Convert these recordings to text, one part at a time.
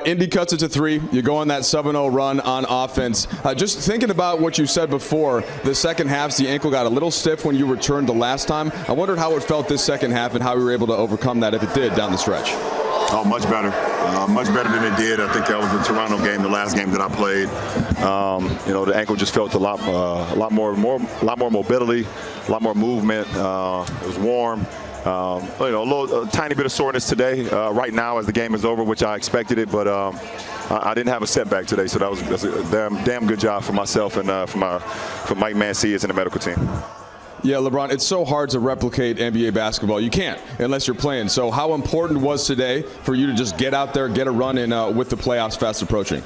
Indy cuts it to 3. You go on that 7-0 run on offense. Just thinking about what you said before, the second half, the ankle got a little stiff when you returned the last time. I wondered how it felt this second half and how you were able to overcome that, if it did, down the stretch. Oh, much better. Much better than it did. I think that was the Toronto game, the last game that I played. The ankle just felt a lot more mobility, a lot more movement. It was warm. A tiny bit of soreness today. Right now, as the game is over, which I expected it, but I didn't have a setback today, so that's a damn good job for myself and for Mike Mancias and the medical team. Yeah, LeBron, it's so hard to replicate NBA basketball. You can't unless you're playing. So how important was today for you to just get out there, get a run in with the playoffs fast approaching?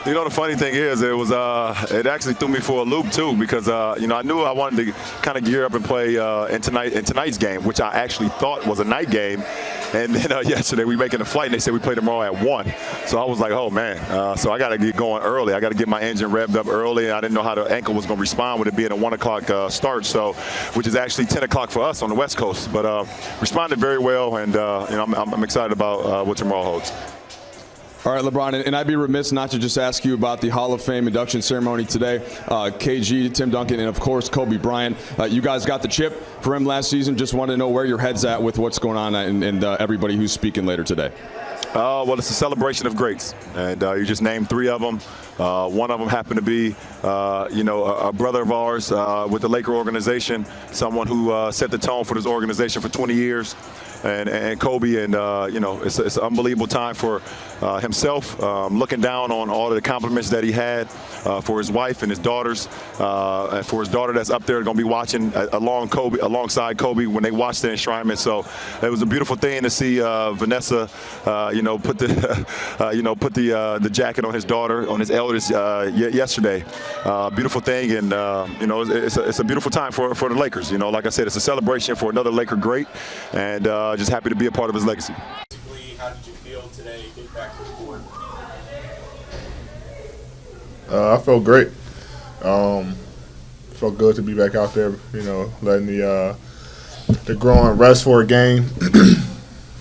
You know, the funny thing is, it actually threw me for a loop too, because I knew I wanted to kind of gear up and play in tonight's game, which I actually thought was a night game. And then yesterday we making a flight, and they said we play tomorrow at 1. So I was like, oh man. So I got to get going early. I got to get my engine revved up early, and I didn't know how the ankle was going to respond with it being a 1 o'clock start. So, which is actually 10 o'clock for us on the West Coast. But responded very well, and I'm excited about what tomorrow holds. All right, LeBron, and I'd be remiss not to just ask you about the Hall of Fame induction ceremony today. KG, Tim Duncan, and, of course, Kobe Bryant. You guys got the chip for him last season. Just wanted to know where your head's at with what's going on and everybody who's speaking later today. Well, it's a celebration of greats, and you just named 3 of them. One of them happened to be, a brother of ours with the Laker organization, someone who set the tone for this organization for 20 years. And Kobe, and it's an unbelievable time for himself, looking down on all the accomplishments that he had, for his wife and his daughters, and for his daughter that's up there going to be watching alongside Kobe when they watch the enshrinement. So it was a beautiful thing to see Vanessa, put the jacket on his daughter, on his eldest yesterday. Beautiful thing, and it's a beautiful time for the Lakers. Like I said, it's a celebration for another Laker great, and just happy to be a part of his legacy. How did you feel today getting back to the court? I felt great. Felt good to be back out there, letting the groin rest for a game.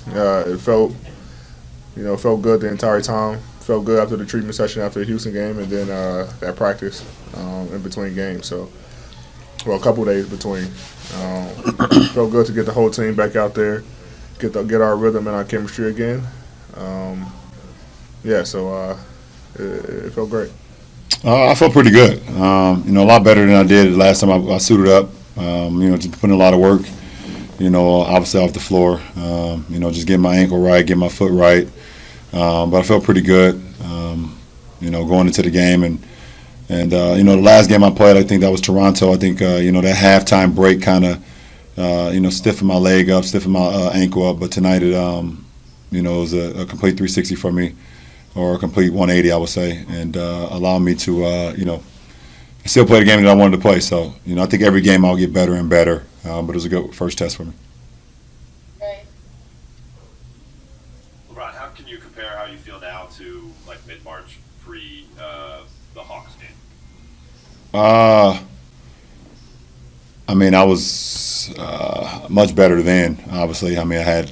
It felt good the entire time. Felt good after the treatment session after the Houston game, and then that practice in between games. So, a couple days between. Felt good to get the whole team back out there, get our rhythm and our chemistry again. So it felt great. I felt pretty good. A lot better than I did the last time I suited up. Just putting a lot of work. Obviously off the floor. Just getting my ankle right, getting my foot right. But I felt pretty good. Going into the game, and the last game I played, I think that was Toronto. I think that halftime break kind of stiffened my leg up, stiffened my ankle up. But tonight it was a complete 360 for me, or a complete 180, I would say, and allowed me to still play the game that I wanted to play. So I think every game I'll get better and better. But it was a good first test for me. LeBron, how can you compare how you feel now to like mid-March pre the Hawks game? I was much better then. Obviously, I had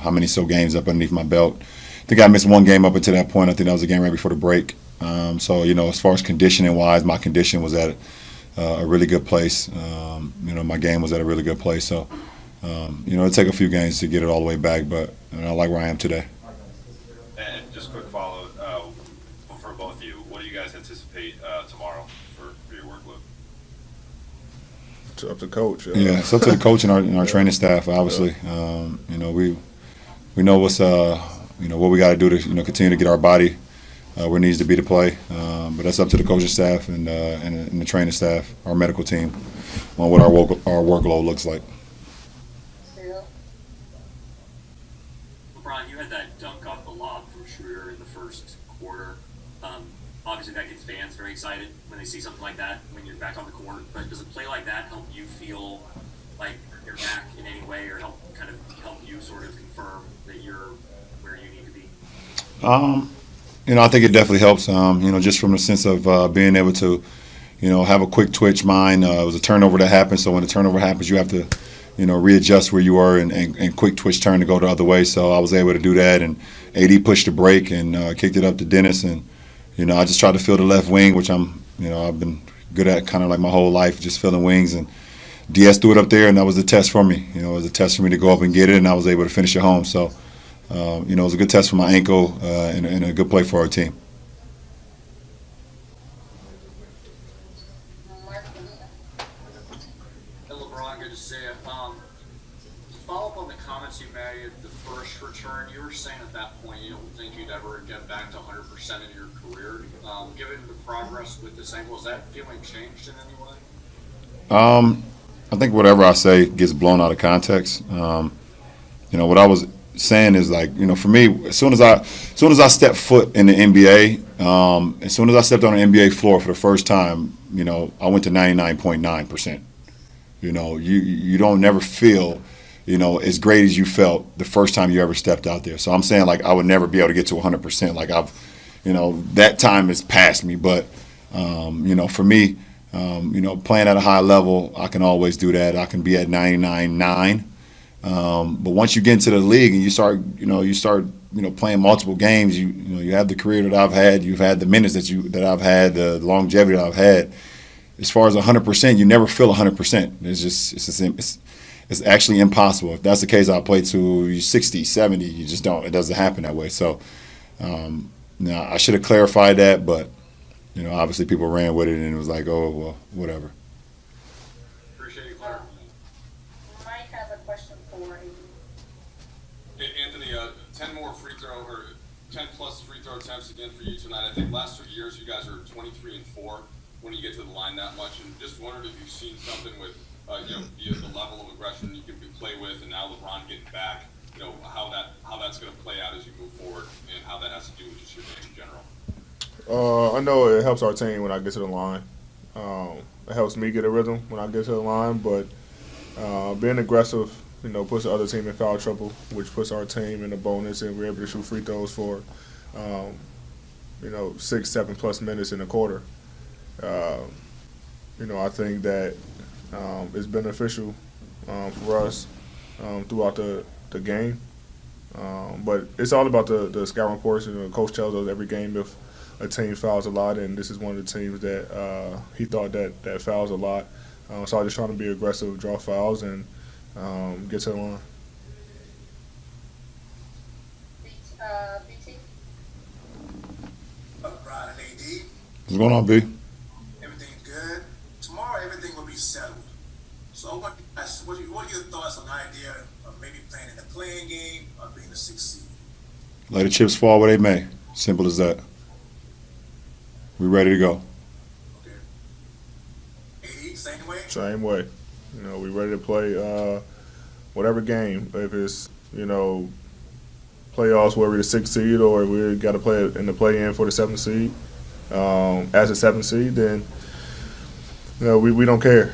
how many games up underneath my belt. I think I missed one game up until that point. I think that was the game right before the break. So as far as conditioning wise, my condition was at a really good place. My game was at a really good place. So it'll take a few games to get it all the way back, but I like where I am today. And just quick follow for both of you. What do you guys anticipate tomorrow for your workload? It's up to coach. Yeah, it's up to the coach and our training staff. Obviously, we know what's what we got to do to continue to get our body where it needs to be to play. But that's up to the coaching staff and the training staff, our medical team, on what our workload looks like. LeBron, you had that dunk off the lob from Schroeder in the first quarter. Obviously, that gets fans very excited when they see something like that when you're back on the court. But does a play like that help you feel like you're back in any way, or help you sort of confirm that you're where you need to be? I think it definitely helps. Just from the sense of being able to, have a quick twitch mind. It was a turnover that happened, so when the turnover happens, you have to, readjust where you were and quick twitch turn to go the other way. So I was able to do that, and AD pushed the break and kicked it up to Dennis, and I just tried to fill the left wing, which I've been good at kind of like my whole life, just filling wings, and DS threw it up there, and that was a test for me. It was a test for me to go up and get it, and I was able to finish it home. So it was a good test for my ankle and a good play for our team. Hey, LeBron, good to see you. To follow up on the comments you made, the first return, you were saying at that point you don't think you'd ever get back to 100% in your career. Given the progress with this ankle, has that feeling changed in any way? I think whatever I say gets blown out of context. What I was saying is for me, as soon as I stepped foot in the NBA, as soon as I stepped on the NBA floor for the first time, I went to 99.9%. You don't never feel, as great as you felt the first time you ever stepped out there. So I'm saying I would never be able to get to 100%. That time has passed me. But for me, playing at a high level, I can always do that. I can be at 99.9. But once you get into the league and you start playing multiple games, you have the career that I've had, you've had the minutes that I've had, the longevity that I've had. As far as 100%, you never feel 100%. It's actually impossible. If that's the case, I'll play to 60, 70. You just don't. It doesn't happen that way. So now I should have clarified that, but obviously people ran with it and it was like, oh well, whatever. Appreciate you, Clark. Mike has a question for you. Anthony, 10 more free throw or 10 plus free throw attempts again for you tonight. I think last 2 years you guys are 23 and 4 when you get to the line that much, and just wondered if you've seen something with the level of aggression you can play with, and now LeBron getting back. How that's going to play out as you move forward, and how that has to do with just your game in general. I know it helps our team when I get to the line. It helps me get a rhythm when I get to the line, but being aggressive, puts the other team in foul trouble, which puts our team in a bonus, and we're able to shoot free throws for, 6, 7 plus minutes in a quarter. I think that it's beneficial for us throughout the game. But it's all about the scouting reports. Coach tells us every game if a team fouls a lot, and this is one of the teams that he thought that fouls a lot. So I just trying to be aggressive, draw fouls, and get to the line. BT? Bryant and AD, What's going on, B? everything good. Tomorrow, everything will be settled. So, what are your thoughts on the idea of maybe playing in the playing game or being the 6th seed? Let the chips fall where they may. Simple as that. We ready to go. Okay. AD, same way? Same way. We ready to play whatever game. If it's, playoffs where we're the 6th seed or we got to play in the play-in for the 7th seed. As a 7th seed, then, we don't care.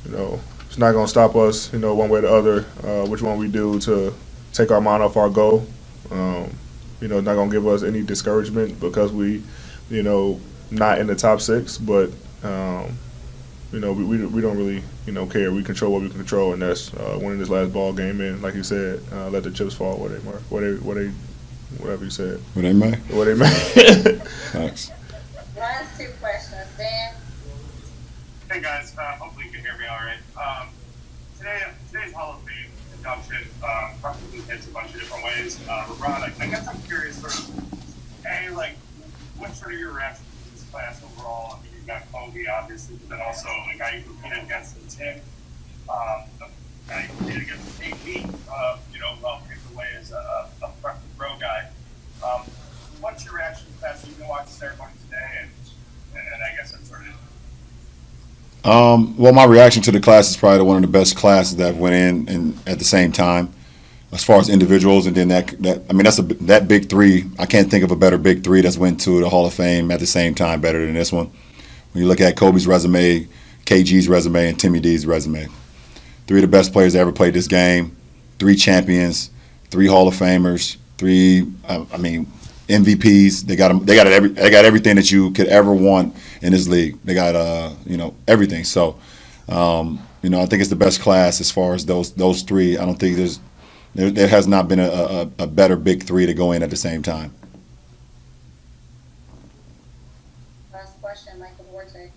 It's not going to stop us, one way or the other, which one we do to take our mind off our goal. It's not going to give us any discouragement because we, not in the top 6, but, we don't really, care. We control what we can control, and that's winning this last ball game. And like you said, let the chips fall where they whatever you said. Where they may. Where they may. Thanks. Last 2 questions. Dan? Hey guys, hopefully you can hear me all right. Today's Hall of Fame induction probably hits a bunch of different ways. LeBron, I guess I'm curious, what's sort of your reaction to this class overall? I mean, you've got Kobe, obviously, but then also the guy you competed against in Tim, the guy you competed against in AP, well, picked away as a pro guy. What's your reaction to that? So you can watch the ceremony today, and I guess I'm sort of. Well, my reaction to the class is probably one of the best classes that went in at the same time, as far as individuals, and then that big 3. I can't think of a better big 3 that's went to the Hall of Fame at the same time better than this one. When you look at Kobe's resume, KG's resume, and Timmy D's resume, 3 of the best players that ever played this game, 3 champions, 3 Hall of Famers, 3 MVPs. They got everything that you could ever want in this league. They got everything. So I think it's the best class as far as those three. I don't think there has not been a better big three to go in at the same time. Last question, Michael Duarte.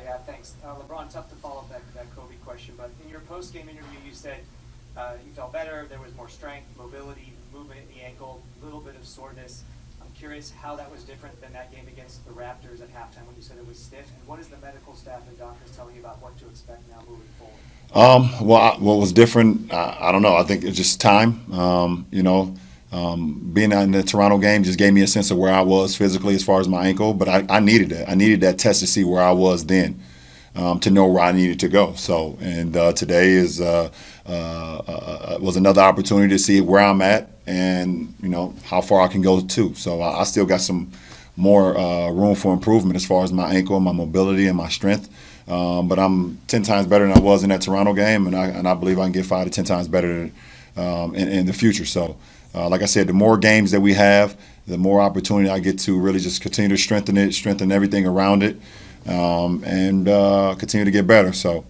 Yeah, thanks. LeBron, tough to follow up that Kobe question, but in your post-game interview, you said you felt better, there was more strength, mobility, movement in the ankle, a little bit of soreness. I'm curious how that was different than that game against the Raptors at halftime when you said it was stiff, and what is the medical staff and doctors telling you about what to expect now moving forward? What was different? I don't know. I think it's just time. Being in the Toronto game just gave me a sense of where I was physically as far as my ankle, but I needed it. I needed that test to see where I was then, to know where I needed to go. So, and today was another opportunity to see where I'm at and how far I can go too. So I still got some more room for improvement as far as my ankle, my mobility, and my strength. But I'm 10 times better than I was in that Toronto game, and I believe I can get 5 to 10 times better in the future. So, like I said, the more games that we have, the more opportunity I get to really just continue to strengthen everything around it, and continue to get better. So,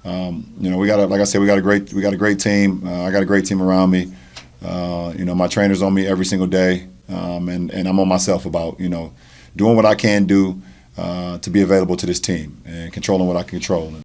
we got a great team. I got a great team around me. My trainer's on me every single day, and I'm on myself about doing what I can do to be available to this team and controlling what I can control.